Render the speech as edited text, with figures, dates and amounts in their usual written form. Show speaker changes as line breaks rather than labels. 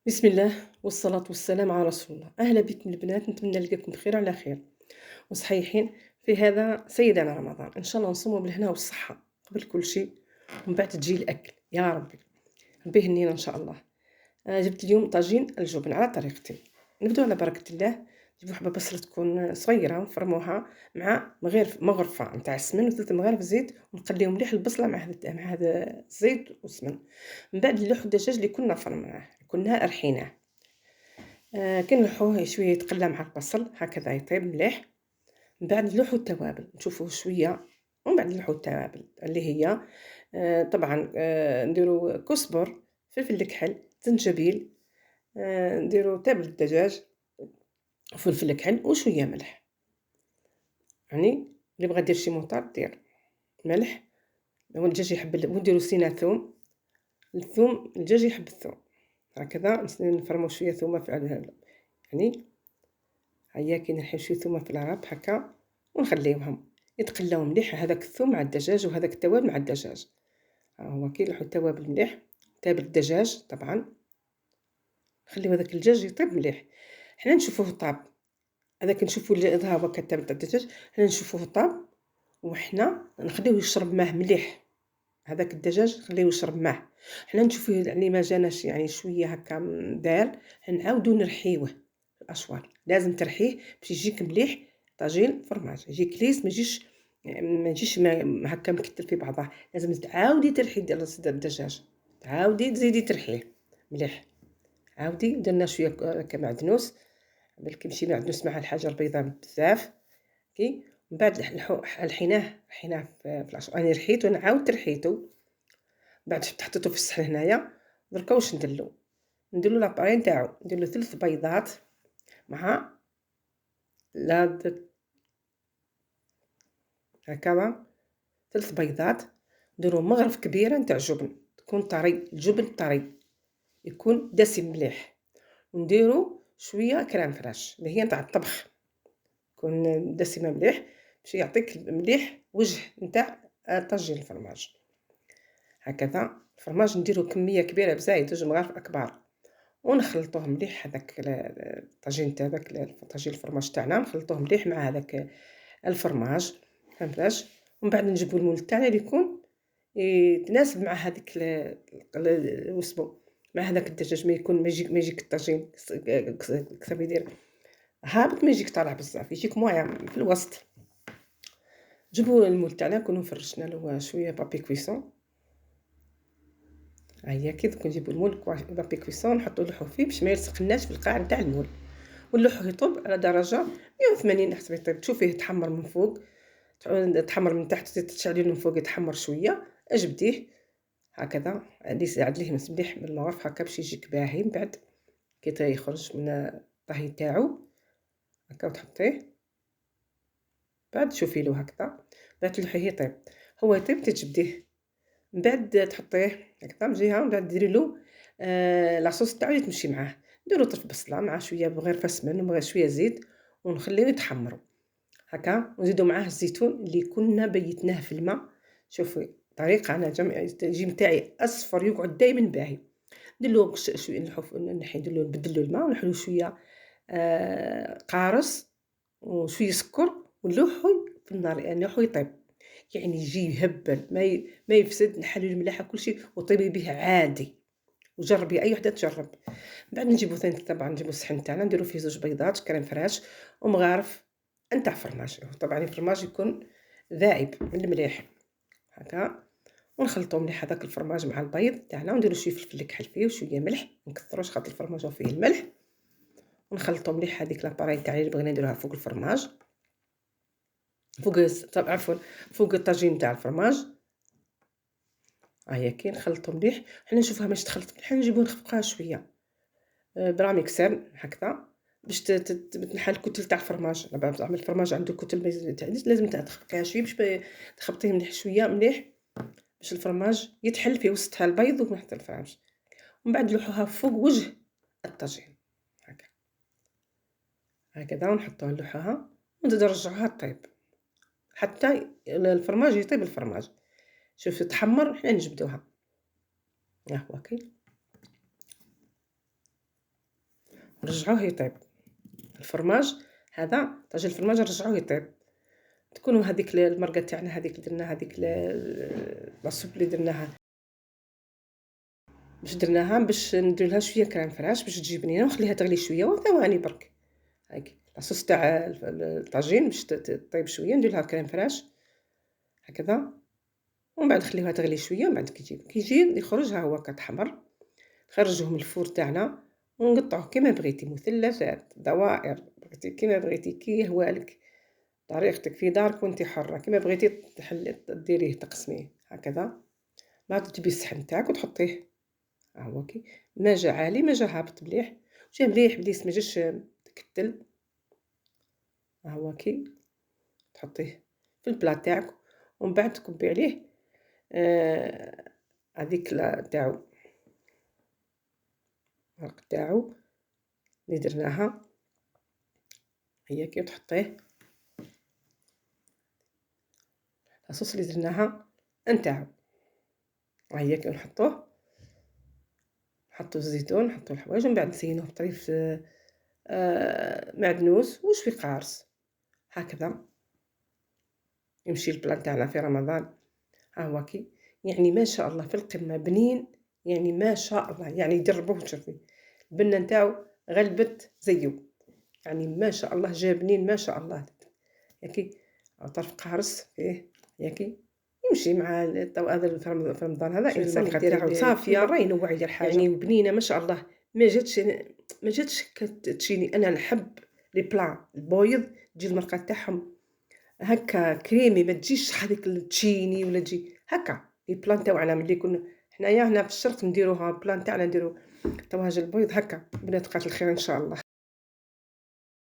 بسم الله والصلاة والسلام على رسول الله. أهلا بكم البنات، نتمنى نلقاكم بخير على خير وصحيحين في هذا سيدنا رمضان. إن شاء الله نصوموا بالهنا والصحة قبل كل شيء، ومن بعد تجي الأكل يا ربي. ربي يهنينا إن شاء الله. جبت اليوم طاجين الجبن على طريقتي. نبدو على بركة الله. نجيبو حبة بصلة تكون صغيرة نفرموها مع مغرفة نتاع السمن وثلاث مغارف زيت، ونقليو مليح البصلة مع هذا الزيت والسمن. من بعد نلوحو الدجاج اللي كنا فرمناه كنا رحيناه. كنلوحوه شويه يتقلى مع البصل هكذا يطيب مليح. من بعد نلوحو التوابل نشوفوه شويه، ومن بعد نلوحو التوابل اللي هي طبعا نديرو كزبر، فلفل الكحل، زنجبيل، نديرو تابل الدجاج وفلفل الكحل وشويه ملح. يعني اللي بغا دير شي موطار دير ملح. هو الدجاج يحب ونديرو سينا ثوم. الثوم الدجاج يحب الثوم هكذا. نفرمو شويه ثومه في يعني هيا كي نحيو شويه ثومه في العراب هكا ونخليوهم يتقلاو مليح، هذاك الثوم مع الدجاج وهذاك التوابل مع الدجاج. ها هو كي نلوحو التوابل مليح، تابل الدجاج طبعا، نخليو هذاك الدجاج يطيب مليح. حنا نشوفوه طاب، هذاك نشوفو ها هو التابل تاع الدجاج، حنا نشوفوه طاب وحنا نخليوه يشرب ماء مليح. هذاك الدجاج نخليوه يشرب ماء، حنا نشوفوه يعني ما جاناش يعني شويه هكا دار، نعاودو نرحيوه الاشوار. لازم ترحيه باش يجيك مليح. طاجين فرماج يجيك ليس، ما يجيش هكا مكتل في بعضه. لازم تعاودي ترحي الدجاج، تعاودي تزيدي ترحيه مليح. عاودي درنا شويه كمعدنوس، بلكي ماشي معدنوس مع الحاجه البيضاء بزاف كي. من بعد حيناه في العصير. انا رحيت ونعاود رحيتو. بعد حطيتو في الصحن هنايا. دركا واش نديرلو لاباري نتاعو، نديرلو 3 بيضات مع لا هكذا 3 بيضات. نديرو مغرف كبيره نتاع جبن، تكون طري، الجبن طري يكون دسم مليح. ونديرو شويه كريم فريش اللي هي نتاع الطبخ، تكون دسمه مليح باش يعطيك مليح وجه نتاع طاجين الفرماج هكذا. الفرماج نديرو كميه كبيره بزاف، 2 مغارف اكبار، ونخلطوه مليح. هذاك الطاجين تاع داك طاجين الفرماج تاعنا نخلطوه مليح مع هذاك الفرماج فهمتاش. ومن بعد نجيبو المول تاعنا اللي يكون يتناسب مع هذيك واسمو مع هذاك الدجاج، ما يجيك الطاجين كيف يدير هابط، ما يجيك طالع بزاف، يجيك مويا في الوسط. جيبو المول تاعنا نكونو فرشنا له شويه بابي كويسون. ها هي كي دوك نجيبو المول بابي كويسون نحطو اللحو فيه باش ما يلصقلناش في القاع نتاع المول، واللحو يطيب على درجه 180 حسب يطيب. تشوفيه يتحمر من فوق، تحمر من تحت، تشعليه من فوق يتحمر شويه، اجبديه هكذا. عاد ليه مليح بالمغرف هكا باش يجيك باهي. من بعد كي يخرج من الطهي تاعو هكا وتحطيه، بعد تشوفي له هكذا، بعد تلوحيه يطيب. هو يطيب تجبديه، من بعد تحطيه هكذا من جهه، من بعد ديري له لاصوص تاعو اللي تمشي معاه. نديرو طرف بصله مع شويه بغير سمن ومع شويه زيت، ونخليوه يتحمروا هكا، ونزيدو معاه الزيتون اللي كنا بيتناه في الماء. شوفي طريقه انا الجيم تاعي اصفر يقعد دائما باهي. نديرلو شويه نديرلو نبدلو الماء ونحلو شويه قارص وشويه سكر ونلوحو في النار، يعني نلوحو يطيب، يعني يجي يهبل ما يفسد. نحلو الملاحه كل شيء وطيبي به عادي، وجربي اي وحده تجرب. بعد نجيبو ثاني طبعا نجيبو الصحن تاعنا نديرو فيه 2 بيضات، كريم فريش، ومغارف نتاع فرماج. طبعا الفرماج يكون ذائب من المليح هكا، ونخلطو مليح هذاك الفرماج مع البيض تاعنا، ونديرو شويه فلفل الكحل فيه وشويه ملح، منكثروش خاطر الفرماج فيه الملح. ونخلطو مليح هذيك لاباري تاعي اللي بغينا نديروها فوق الفرماج، فوق عفوا فوق الطاجين تاع الفرماج. ها هي كي نخلطو مليح. حنا نشوفوها باش تخلط مليح نجيبو نخفقوها شويه برا ميكسر هكذا باش تنحى الكتل تاع الفرماج. زعما الفرماج عنده كتل لازم تخفقيها شويه باش تخبطيه مليح شويه مليح باش الفرماج يتحل في وسطها البيض وتحت الفرماج. ومن بعد نلوحوها فوق وجه الطاجين هكا هكذا، ونحطوها نلوحوها ونرجعوها طيب حتى الفرماج يطيب. الفرماج شوفي تحمر حنا نجبدوها. ها هو كي نرجعوه يطيب. الفرماج هذا طاجين الفرماج نرجعوه يطيب. تكونوا هذيك المرقه تاعنا هذيك اللي درناها هذيك لاصوب اللي درناها باش ندير لها شويه كريم فريش باش تجي بنينه ونخليها تغلي شويه وثواني برك. هاك لاصوص تاع الطاجين باش طيب شويه ندير لها كريم فريش هكذا، ومن بعد نخليوها تغلي شويه. ومن بعد كي يجي يخرج ها هو كتحمر نخرجوه من الفور تاعنا ونقطعوه كيما بغيتي، مثلثات دوائر بغيتي كيما بغيتي كي يهوالك طريقتك في دارك وانتي حرة كيما بغيتي ديريه تقسميه هكذا. بعد تجيبي الصحن تاعك وتحطيه ها هو كي ما جا عالي ما جا هابط مليح، جا مليح بليس ما جاش تكتل ها هو كي تحطيه في البلا تاعك. ومن بعد تكبي عليه هذيك تاعو الورق تاعو اللي درناها هي كي تحطيه لاصوص اللي درناها نتاعو هي كي نحطوه نحطو الزيتون نحطو الحوايج ومن بعد نزينوه بطريف معدنوس وشوي قارص هكذا يمشي البلان تاعنا في رمضان. ها هو كي يعني ما شاء الله في القمة بنين، يعني ما شاء الله يعني جربوه وشوفي البنة نتاعو غلبت زيو يعني ما شاء الله جا بنين ما شاء الله. ياكي طرف قارص فيه ياكي يمشي مع هذا في رمضان هذا انسان تاعو صافيه مره ينوع يدير حاجه يعني بنينه ما شاء الله. ما جاتش كتجيني انا نحب لي بلان البويض تجي المرقه تاعهم هكا كريمي ما تجيش هذيك التشيني ولا تجي هكا. لي بلان تاعنا ملي كنا حنايا هنا في الشرق نديروها بلان تاعنا نديرو طواجن البيض هكا. بنات قاتل الخير ان شاء الله.